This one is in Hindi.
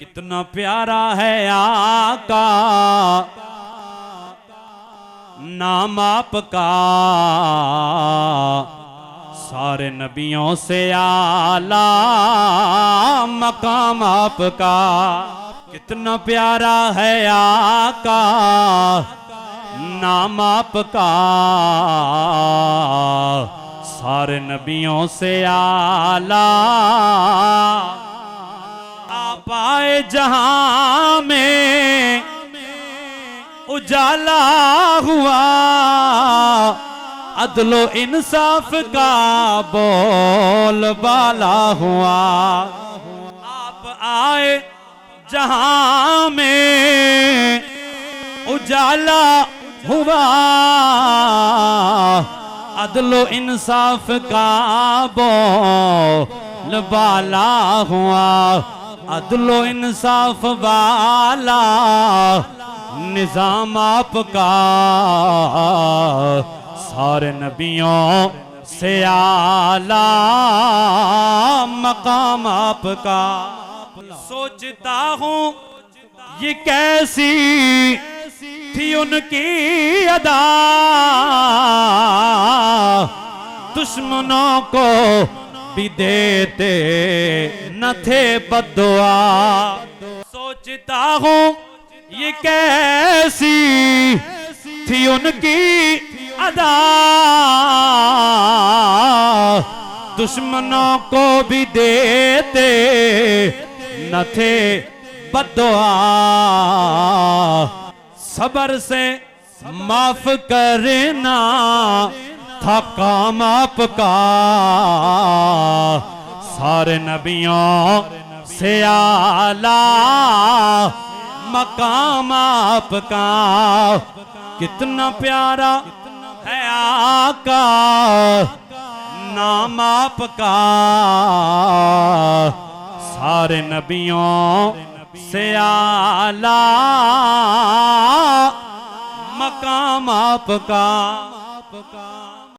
कितना प्यारा है आका नाम आपका, सारे नबियों से आला मकाम आपका। कितना प्यारा है आका नाम आपका, सारे नबियों से आला। आप आए जहां में उजाला हुआ, अदलो इंसाफ का बोलबाला हुआ। आप आए जहां में उजाला हुआ, अदलो इंसाफ का बोलबाला हुआ। अदलो इंसाफ वाला निजाम आपका, सारे नबियों से आला मकाम आपका। सोचता हूँ ये कैसी थी उनकी अदा, दुश्मनों को भी देते न थे बद्दुआ। सोचता हूँ ये कैसी थी उनकी अदा, दुश्मनों को भी देते न थे बद्दुआ। सबर से माफ करना था काम आपका, सारे नबियों से आला मकाम आपका। कितना प्यारा है आका नाम आपका, सारे नबियों से आला मकाम आपका।